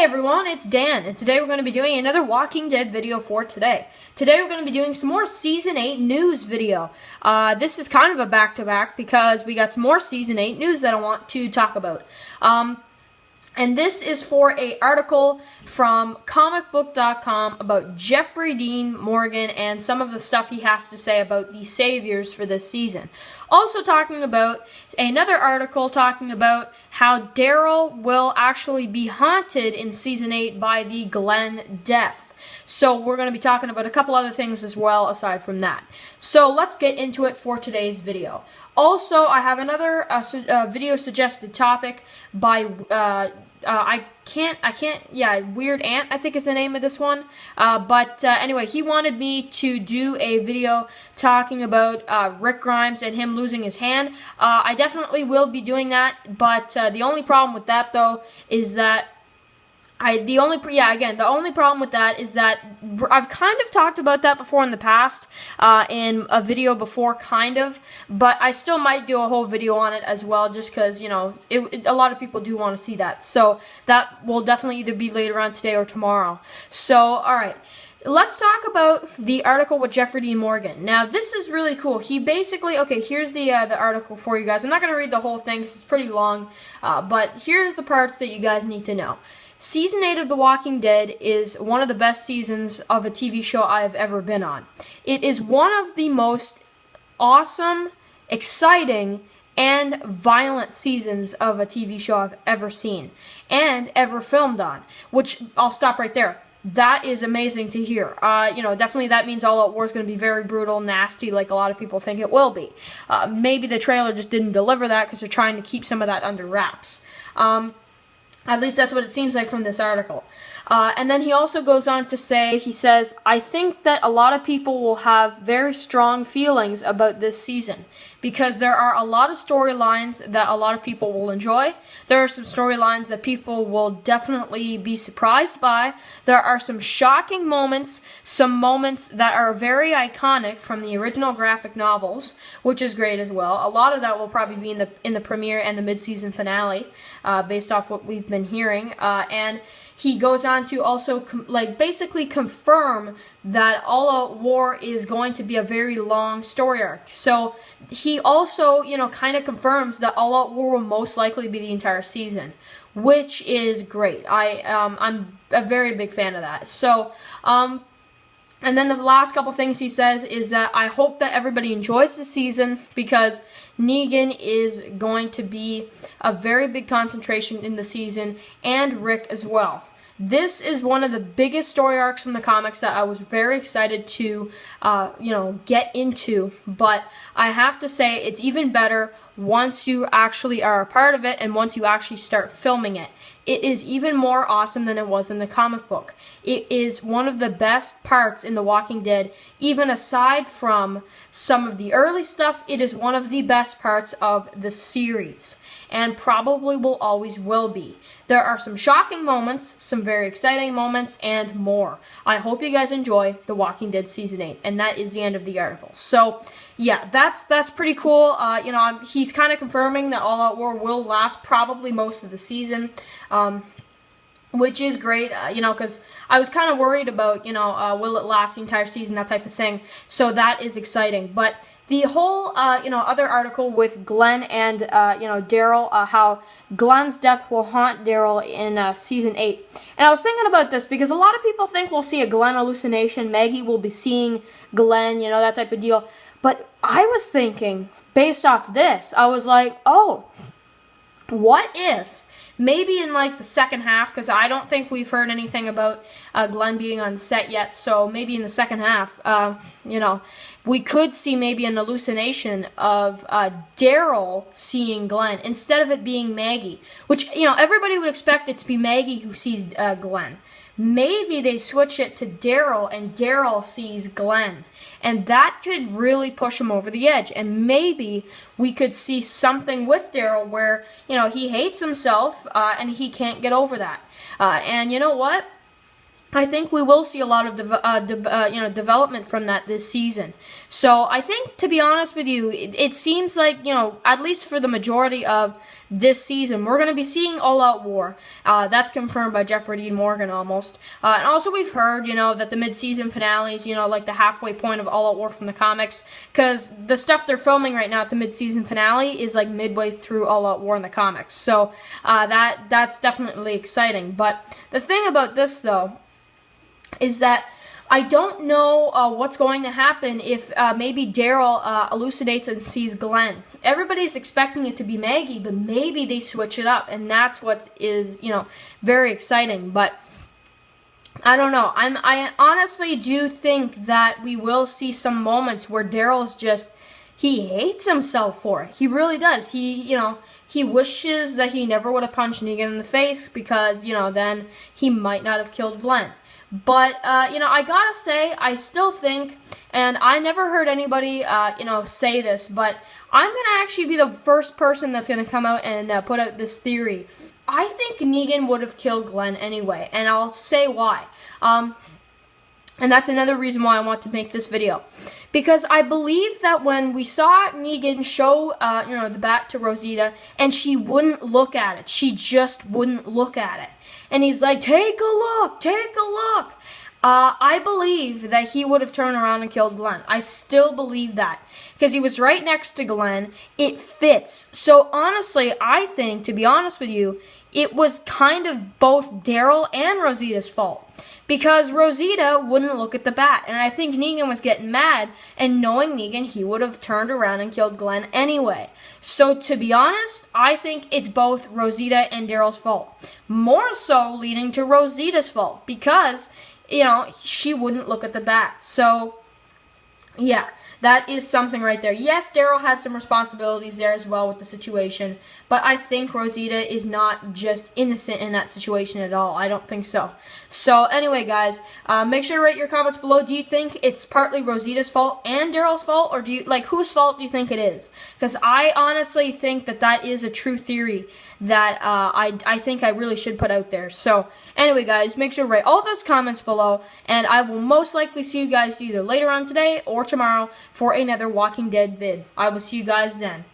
everyone, it's Dan, and today we're going to be doing another Walking Dead video for today. Today we're going to be doing some more Season 8 news video. This is kind of a back-to-back because we got some more Season 8 news that I want to talk about. And this is for an article from comicbook.com about Jeffrey Dean Morgan and some of the stuff he has to say about the Saviors for this season. Also talking about another article talking about how Daryl will actually be haunted in Season 8 by the Glenn death. So we're going to be talking about a couple other things as well aside from that. So let's get into it for today's video. Also, I have another video suggested topic by Weird Ant, I think is the name of this one. Anyway, he wanted me to do a video talking about Rick Grimes and him losing his hand. I definitely will be doing that, but the only problem with that though is that the only problem with that is that I've kind of talked about that before in the past, in a video before, kind of, but I still might do a whole video on it as well, just because, you know, a lot of people do want to see that. So that will definitely either be later on today or tomorrow. So, alright. Let's talk about the article with Jeffrey Dean Morgan. Now, this is really cool. He basically, okay, here's the article for you guys. I'm not going to read the whole thing because it's pretty long, but here's the parts that you guys need to know. Season 8 of The Walking Dead is one of the best seasons of a TV show I have ever been on. It is one of the most awesome, exciting, and violent seasons of a TV show I've ever seen and ever filmed on, which I'll stop right there. That is amazing to hear. Definitely that means All Out War is going to be very brutal, nasty, like a lot of people think it will be. Maybe the trailer just didn't deliver that because they're trying to keep some of that under wraps. At least that's what it seems like from this article. And then he also goes on to say, he says, I think that a lot of people will have very strong feelings about this season because there are a lot of storylines that a lot of people will enjoy. There are some storylines that people will definitely be surprised by. There are some shocking moments, some moments that are very iconic from the original graphic novels, which is great as well. A lot of that will probably be in the premiere and the mid-season finale, based off what we've been hearing. And he goes on to also basically confirm that All Out War is going to be a very long story arc. So he also, kind of confirms that All Out War will most likely be the entire season, which is great. I'm a very big fan of that. So, and then the last couple things he says is that I hope that everybody enjoys the season because Negan is going to be a very big concentration in the season, and Rick as well. This is one of the biggest story arcs from the comics that I was very excited to, get into. But I have to say, it's even better once you actually are a part of it and once you actually start filming it. It is even more awesome than it was in the comic book. It is one of the best parts in The Walking Dead, even aside from some of the early stuff. It is one of the best parts of the series, and probably will be. There are some shocking moments, some very exciting moments, and more. I hope you guys enjoy The Walking Dead Season 8, and that is the end of the article. So, yeah, that's pretty cool. He's kind of confirming that All Out War will last probably most of the season, which is great, because I was kind of worried about, will it last the entire season, that type of thing. So that is exciting. But the whole, other article with Glenn and, Daryl, how Glenn's death will haunt Daryl in Season 8. And I was thinking about this because a lot of people think we'll see a Glenn hallucination. Maggie will be seeing Glenn, that type of deal. But I was thinking, based off this, I was like, oh, what if maybe in the second half, because I don't think we've heard anything about Glenn being on set yet, so maybe in the second half, we could see maybe an hallucination of Daryl seeing Glenn instead of it being Maggie, which, everybody would expect it to be Maggie who sees Glenn. Maybe they switch it to Daryl and Daryl sees Glenn. And that could really push him over the edge. And maybe we could see something with Daryl where, he hates himself and he can't get over that. And you know what? I think we will see a lot of development from that this season. So I think, to be honest with you, it seems like, at least for the majority of this season, we're going to be seeing All Out War. That's confirmed by Jeffrey Dean Morgan almost. And also we've heard, that the mid-season finales, like the halfway point of All Out War from the comics, because the stuff they're filming right now at the mid-season finale is like midway through All Out War in the comics. So that's definitely exciting. But the thing about this, though, is that I don't know what's going to happen if maybe Daryl elucidates and sees Glenn. Everybody's expecting it to be Maggie, but maybe they switch it up, and that's what is, very exciting. But I don't know. I honestly do think that we will see some moments where Daryl's just, he hates himself for it. He really does. He wishes that he never would have punched Negan in the face because, then he might not have killed Glenn. But, I gotta say, I still think, and I never heard anybody, say this, but I'm gonna actually be the first person that's gonna come out and put out this theory. I think Negan would have killed Glenn anyway, and I'll say why. And that's another reason why I want to make this video. Because I believe that when we saw Negan show, the bat to Rosita, and she wouldn't look at it. She just wouldn't look at it. And he's like, take a look, take a look. I believe that he would have turned around and killed Glenn. I still believe that. Because he was right next to Glenn. It fits. So honestly, I think, to be honest with you, it was kind of both Daryl and Rosita's fault. Because Rosita wouldn't look at the bat. And I think Negan was getting mad. And knowing Negan, he would have turned around and killed Glenn anyway. So to be honest, I think it's both Rosita and Daryl's fault. More so leading to Rosita's fault. Because, she wouldn't look at the bat. So, yeah. That is something right there. Yes, Daryl had some responsibilities there as well with the situation, but I think Rosita is not just innocent in that situation at all. I don't think so. So anyway, guys, make sure to write your comments below. Do you think it's partly Rosita's fault and Daryl's fault, or do you whose fault do you think it is? Because I honestly think that is a true theory that I think I really should put out there. So anyway, guys, make sure to write all those comments below, and I will most likely see you guys either later on today or tomorrow for another Walking Dead vid. I will see you guys then.